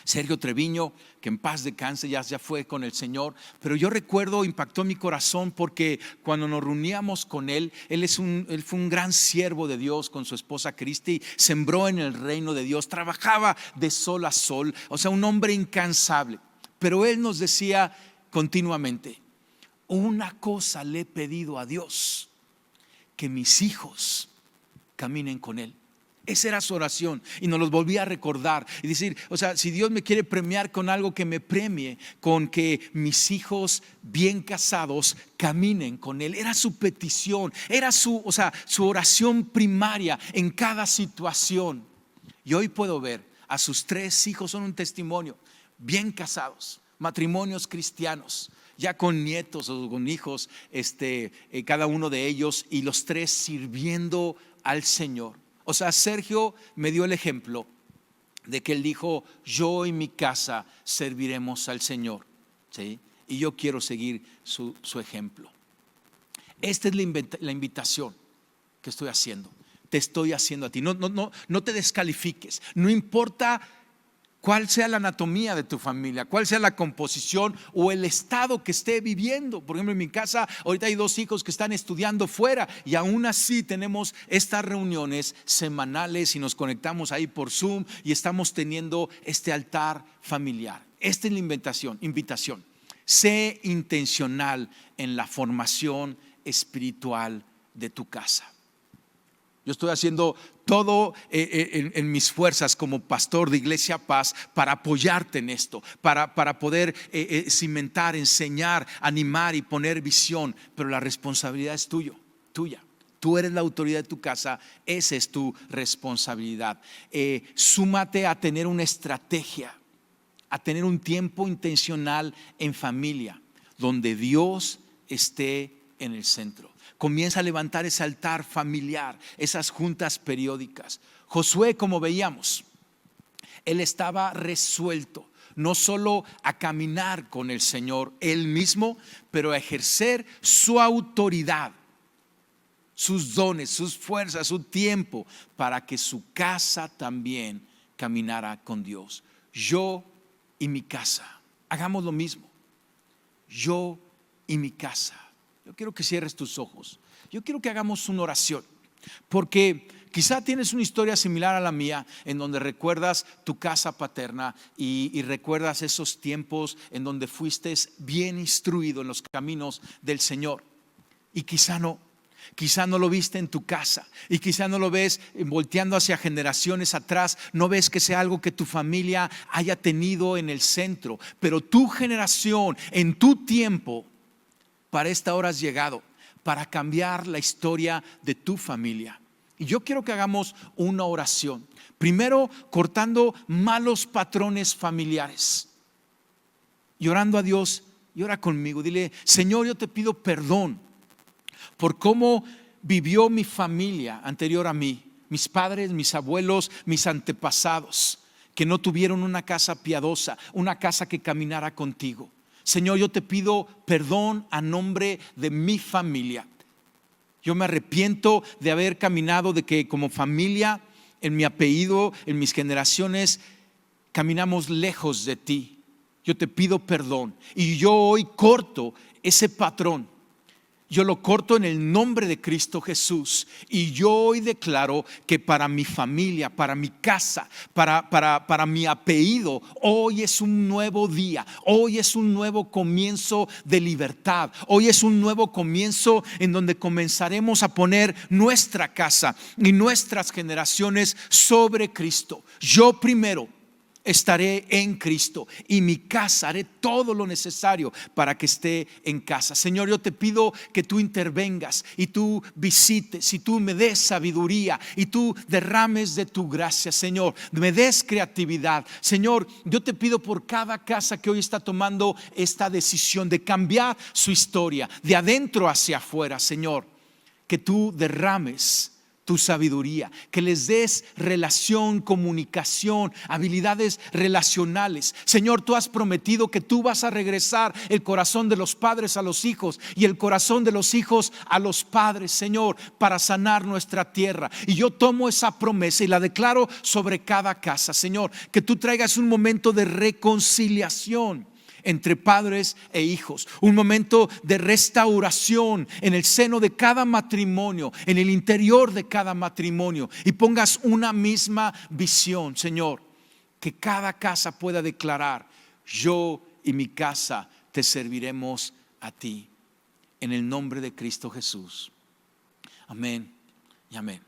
Sergio Treviño, que en paz descanse, ya fue con el Señor. Pero yo recuerdo, impactó mi corazón porque cuando nos reuníamos con él fue un gran siervo de Dios con su esposa Cristi. Sembró en el reino de Dios, trabajaba de sol a sol, o sea, un hombre incansable. Pero él nos decía continuamente, una cosa le he pedido a Dios, que mis hijos caminen con él. Esa era su oración y nos los volvía a recordar y decir, o sea, si Dios me quiere premiar con algo, que me premie con que mis hijos bien casados caminen con él. Era su petición, era su oración primaria en cada situación. Y hoy puedo ver a sus 3 hijos, son un testimonio, bien casados, matrimonios cristianos, ya con nietos o con hijos, cada uno de ellos, y los 3 sirviendo al Señor. O sea, Sergio me dio el ejemplo de que él dijo, yo y mi casa serviremos al Señor, ¿sí? Y yo quiero seguir su ejemplo. Esta es la invitación que estoy haciendo. Te estoy haciendo a ti. No te descalifiques. No importa cuál sea la anatomía de tu familia, cuál sea la composición o el estado que esté viviendo. Por ejemplo, en mi casa ahorita hay 2 hijos que están estudiando fuera y aún así tenemos estas reuniones semanales y nos conectamos ahí por Zoom y estamos teniendo este altar familiar. Esta es la invitación. Sé intencional en la formación espiritual de tu casa. Yo estoy haciendo todo en mis fuerzas como pastor de Iglesia Paz para apoyarte en esto, para poder cimentar, enseñar, animar y poner visión. Pero la responsabilidad es tuya. Tú eres la autoridad de tu casa, esa es tu responsabilidad. Súmate a tener una estrategia, a tener un tiempo intencional en familia, donde Dios esté en el centro. Comienza a levantar ese altar familiar, esas juntas periódicas. Josué, como veíamos, él estaba resuelto no solo a caminar con el Señor él mismo, pero a ejercer su autoridad sus dones, sus fuerzas, su tiempo, para que su casa también caminara con Dios. Yo y mi casa, hagamos lo mismo. Yo y mi casa. Yo quiero que cierres tus ojos. Yo quiero que hagamos una oración, porque quizá tienes una historia similar a la mía, en donde recuerdas tu casa paterna y recuerdas esos tiempos en donde fuiste bien instruido en los caminos del Señor. Y quizá no lo viste en tu casa, y quizá no lo ves volteando hacia generaciones atrás, no ves que sea algo que tu familia haya tenido en el centro, pero tu generación, en tu tiempo, para esta hora has llegado, para cambiar la historia de tu familia. Y yo quiero que hagamos una oración, primero cortando malos patrones familiares y orando a Dios. Y ora conmigo, dile: Señor, yo te pido perdón por cómo vivió mi familia anterior a mí, mis padres, mis abuelos, mis antepasados, que no tuvieron una casa piadosa, una casa que caminara contigo. Señor, yo te pido perdón a nombre de mi familia. Yo me arrepiento de haber caminado, de que como familia, en mi apellido, en mis generaciones, caminamos lejos de ti. Yo te pido perdón, y yo hoy corto ese patrón. Yo lo corto en el nombre de Cristo Jesús, y yo hoy declaro que para mi familia, para mi casa, para mi apellido, hoy es un nuevo día, hoy es un nuevo comienzo de libertad, hoy es un nuevo comienzo en donde comenzaremos a poner nuestra casa y nuestras generaciones sobre Cristo. Yo primero estaré en Cristo, y mi casa haré todo lo necesario para que esté en casa. Señor, yo te pido que tú intervengas y tú visites y tú me des sabiduría y tú derrames de tu gracia, Señor, me des creatividad. Señor, yo te pido por cada casa que hoy está tomando esta decisión de cambiar su historia de adentro hacia afuera, Señor, que tú derrames tu sabiduría, que les des relación, comunicación, habilidades relacionales. Señor, tú has prometido que tú vas a regresar el corazón de los padres a los hijos y el corazón de los hijos a los padres, Señor, para sanar nuestra tierra. Y yo tomo esa promesa y la declaro sobre cada casa, Señor, que tú traigas un momento de reconciliación entre padres e hijos, un momento de restauración en el seno de cada matrimonio, en el interior de cada matrimonio, y pongas una misma visión, Señor, que cada casa pueda declarar: yo y mi casa te serviremos a ti, en el nombre de Cristo Jesús. Amén y amén.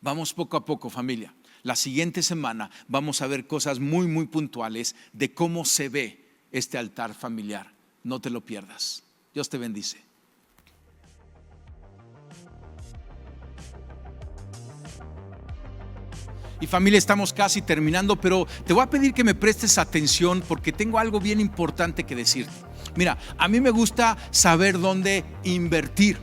Vamos poco a poco, familia. La siguiente semana vamos a ver cosas muy puntuales de cómo se ve este altar familiar. No te lo pierdas. Dios te bendice. Y familia, estamos casi terminando, pero te voy a pedir que me prestes atención, porque tengo algo bien importante que decirte. Mira, a mí me gusta saber dónde invertir,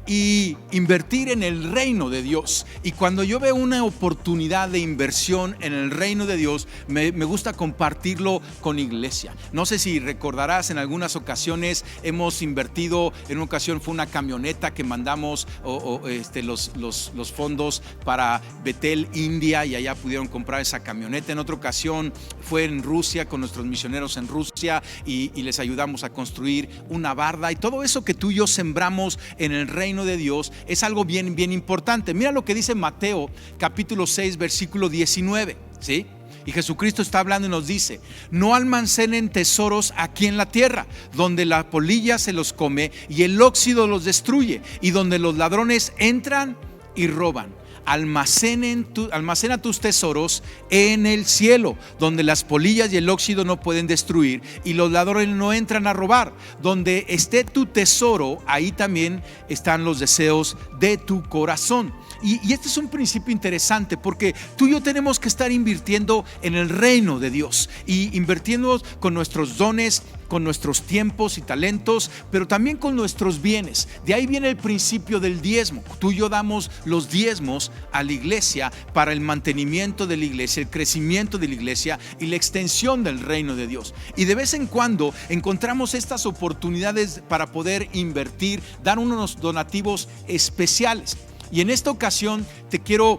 y invertir en el reino de Dios. Y cuando yo veo una oportunidad de inversión en el reino de Dios, me gusta compartirlo con iglesia. No sé si recordarás, en algunas ocasiones hemos invertido. En una ocasión fue una camioneta que mandamos los fondos para Betel, India, y allá pudieron comprar esa camioneta. En otra ocasión fue en Rusia, con nuestros misioneros en Rusia, y les ayudamos a construir una barda. Y todo eso que tú y yo sembramos en el reino de Dios es algo bien importante. Mira lo que dice Mateo capítulo 6 versículo 19, ¿sí? Y Jesucristo está hablando y nos dice: no almacenen tesoros aquí en la tierra, donde la polilla se los come y el óxido los destruye, y donde los ladrones entran y roban. Almacena tus tesoros en el cielo, donde las polillas y el óxido no pueden destruir y los ladrones no entran a robar. Donde esté tu tesoro, ahí también están los deseos de tu corazón. Y este es un principio interesante, porque tú y yo tenemos que estar invirtiendo en el reino de Dios y invirtiendo con nuestros dones, con nuestros tiempos y talentos, pero también con nuestros bienes. De ahí viene el principio del diezmo. Tú y yo damos los diezmos a la iglesia para el mantenimiento de la iglesia, el crecimiento de la iglesia y la extensión del reino de Dios. Y de vez en cuando encontramos estas oportunidades para poder invertir, dar unos donativos especiales. Y en esta ocasión te quiero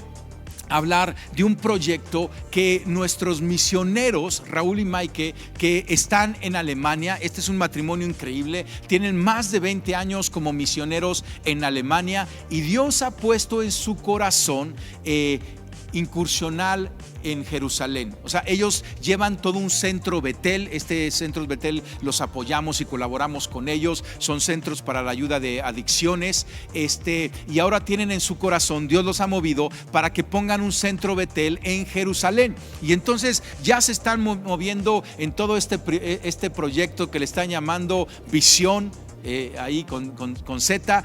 hablar de un proyecto que nuestros misioneros, Raúl y Maike, que están en Alemania. Este es un matrimonio increíble, tienen más de 20 años como misioneros en Alemania, y Dios ha puesto en su corazón incursional en Jerusalén. O sea, ellos llevan todo un centro Betel. Este centro Betel los apoyamos y colaboramos con ellos. Son centros para la ayuda de adicciones. Y ahora tienen en su corazón, Dios los ha movido para que pongan un centro Betel en Jerusalén. Y entonces ya se están moviendo en todo este proyecto que le están llamando Visión, ahí con Z,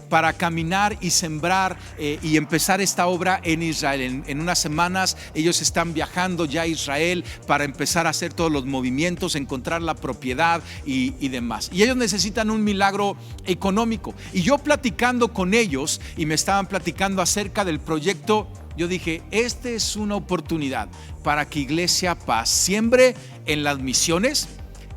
para caminar y sembrar y empezar esta obra en Israel. En unas semanas ellos están viajando ya a Israel para empezar a hacer todos los movimientos, encontrar la propiedad y demás. Y ellos necesitan un milagro económico. Y yo platicando con ellos, y me estaban platicando acerca del proyecto, yo dije, esta es una oportunidad para que Iglesia Paz siembre en las misiones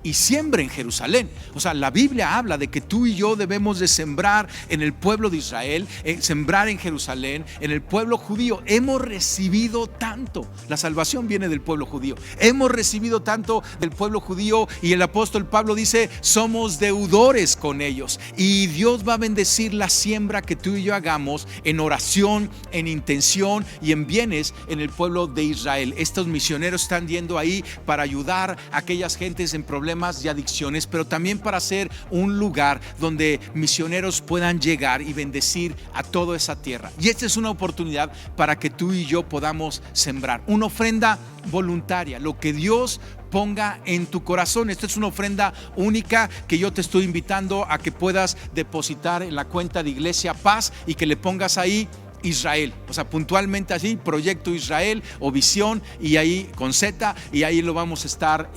y siembre en Jerusalén. O sea, la Biblia habla de que tú y yo debemos de sembrar en el pueblo de Israel, sembrar en Jerusalén, en el pueblo judío. Hemos recibido tanto. La salvación viene del pueblo judío. Hemos recibido tanto del pueblo judío, y el apóstol Pablo dice, somos deudores con ellos. Y Dios va a bendecir la siembra que tú y yo hagamos en oración, en intención y en bienes en el pueblo de Israel. Estos misioneros están yendo ahí para ayudar a aquellas gentes en problemas de adicciones, pero también para hacer un lugar donde misioneros puedan llegar y bendecir a toda esa tierra. Y esta es una oportunidad para que tú y yo podamos sembrar una ofrenda voluntaria, lo que Dios ponga en tu corazón. Esta es una ofrenda única que yo te estoy invitando a que puedas depositar en la cuenta de Iglesia Paz y que le pongas ahí Israel, o sea, puntualmente así, Proyecto Israel o Visión, y ahí con Z, y ahí lo vamos a estar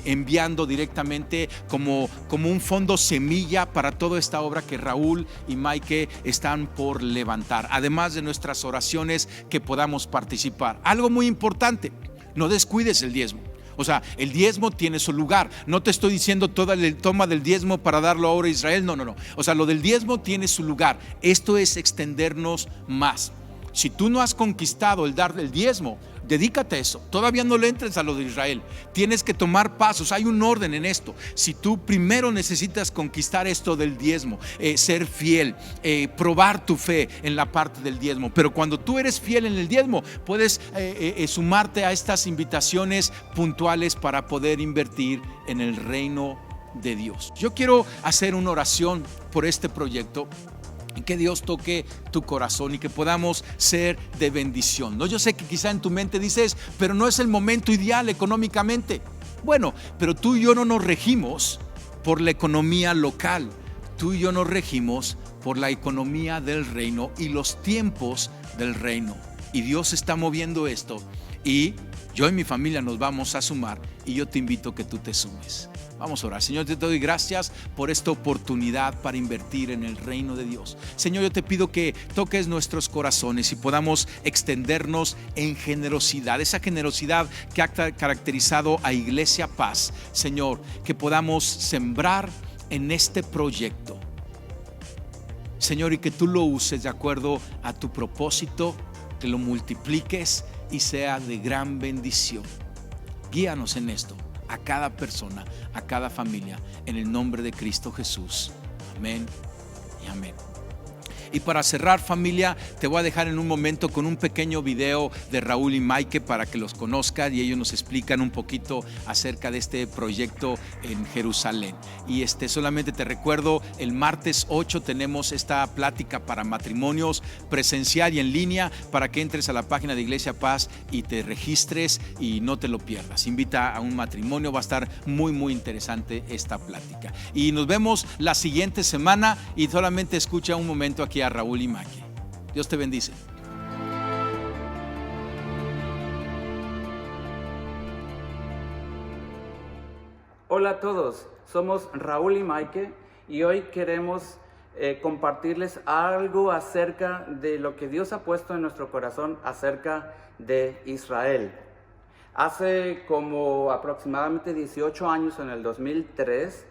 enviando directamente como un fondo semilla para toda esta obra que Raúl y Maike están por levantar, además de nuestras oraciones que podamos participar. Algo muy importante, no descuides el diezmo. O sea, el diezmo tiene su lugar. No te estoy diciendo toma del diezmo para darlo ahora a Israel. No. O sea, lo del diezmo tiene su lugar. Esto es extendernos más. Si tú no has conquistado el dar del diezmo, dedícate a eso. Todavía no le entres a lo de Israel. Tienes que tomar pasos. Hay un orden en esto. Si tú primero necesitas conquistar esto del diezmo, ser fiel, probar tu fe en la parte del diezmo. Pero cuando tú eres fiel en el diezmo, puedes sumarte a estas invitaciones puntuales para poder invertir en el reino de Dios. Yo quiero hacer una oración por este proyecto, que Dios toque tu corazón y que podamos ser de bendición. No, yo sé que quizá en tu mente dices, pero no es el momento ideal económicamente. Bueno, pero tú y yo no nos regimos por la economía local. Tú y yo nos regimos por la economía del reino y los tiempos del reino. Y Dios está moviendo esto, y yo y mi familia nos vamos a sumar, y yo te invito a que tú te sumes. Vamos a orar. Señor, te doy gracias por esta oportunidad para invertir en el reino de Dios. Señor, yo te pido que toques nuestros corazones y podamos extendernos en generosidad, esa generosidad que ha caracterizado a Iglesia Paz. Señor, que podamos sembrar en este proyecto, Señor, y que tú lo uses de acuerdo a tu propósito, que lo multipliques y sea de gran bendición. Guíanos en esto, a cada persona, a cada familia, en el nombre de Cristo Jesús. Amén y amén. Y para cerrar, familia, te voy a dejar en un momento con un pequeño video de Raúl y Maike para que los conozcan, y ellos nos explican un poquito acerca de este proyecto en Jerusalén. Y solamente te recuerdo, el martes 8 tenemos esta plática para matrimonios presencial y en línea, para que entres a la página de Iglesia Paz y te registres y no te lo pierdas. Invita a un matrimonio, va a estar muy muy interesante esta plática. Y nos vemos la siguiente semana, y solamente escucha un momento aquí aquí a Raúl y Maki. Dios te bendice. Hola a todos, somos Raúl y Maike y hoy queremos compartirles algo acerca de lo que Dios ha puesto en nuestro corazón acerca de Israel. Hace como aproximadamente 18 años, en el 2003,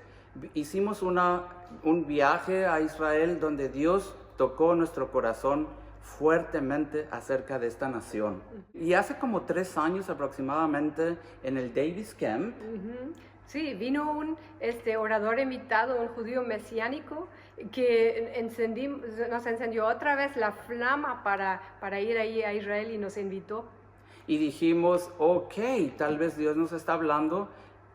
hicimos un viaje a Israel donde Dios tocó nuestro corazón fuertemente acerca de esta nación. Y hace como 3 años aproximadamente, en el Davis Camp, sí, vino un orador invitado, un judío mesiánico, que nos encendió otra vez la flama para ir ahí a Israel y nos invitó. y dijimos, ok, tal vez Dios nos está hablando,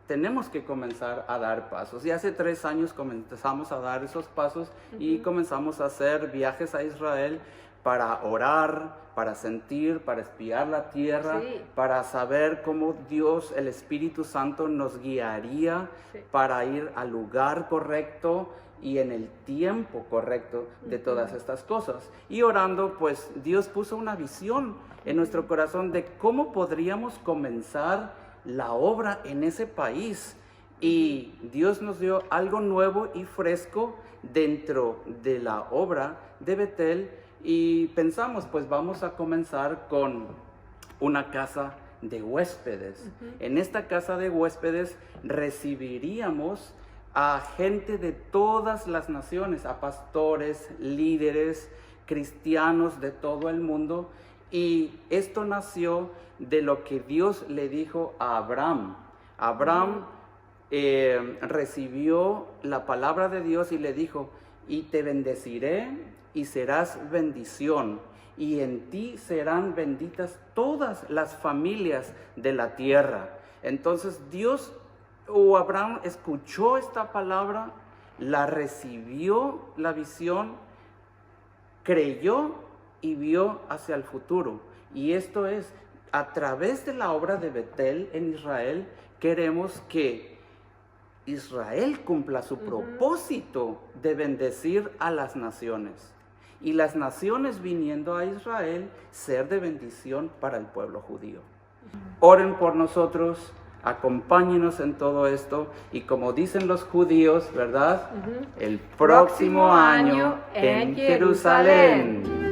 tenemos que comenzar a dar pasos. Y hace 3 años comenzamos a dar esos pasos y comenzamos a hacer viajes a Israel para orar, para sentir, para espiar la tierra, Sí. para saber cómo Dios, el Espíritu Santo, nos guiaría Sí. para ir al lugar correcto y en el tiempo correcto de todas estas cosas. Y orando, pues Dios puso una visión en nuestro corazón de cómo podríamos comenzar la obra en ese país. Y Dios nos dio algo nuevo y fresco dentro de la obra de Betel. Y pensamos, pues vamos a comenzar con una casa de huéspedes. En esta casa de huéspedes recibiríamos a gente de todas las naciones, a pastores, líderes, cristianos de todo el mundo. Y esto nació de lo que Dios le dijo a Abraham. Abraham recibió la palabra de Dios y le dijo, y te bendeciré y serás bendición, y en ti serán benditas todas las familias de la tierra. Entonces Abraham escuchó esta palabra, la recibió, la visión, creyó y vio hacia el futuro. Y esto es, a través de la obra de Betel en Israel, queremos que Israel cumpla su propósito de bendecir a las naciones. Y las naciones viniendo a Israel, ser de bendición para el pueblo judío. Oren por nosotros, acompáñenos en todo esto. Y como dicen los judíos, ¿verdad? El próximo año en Jerusalén.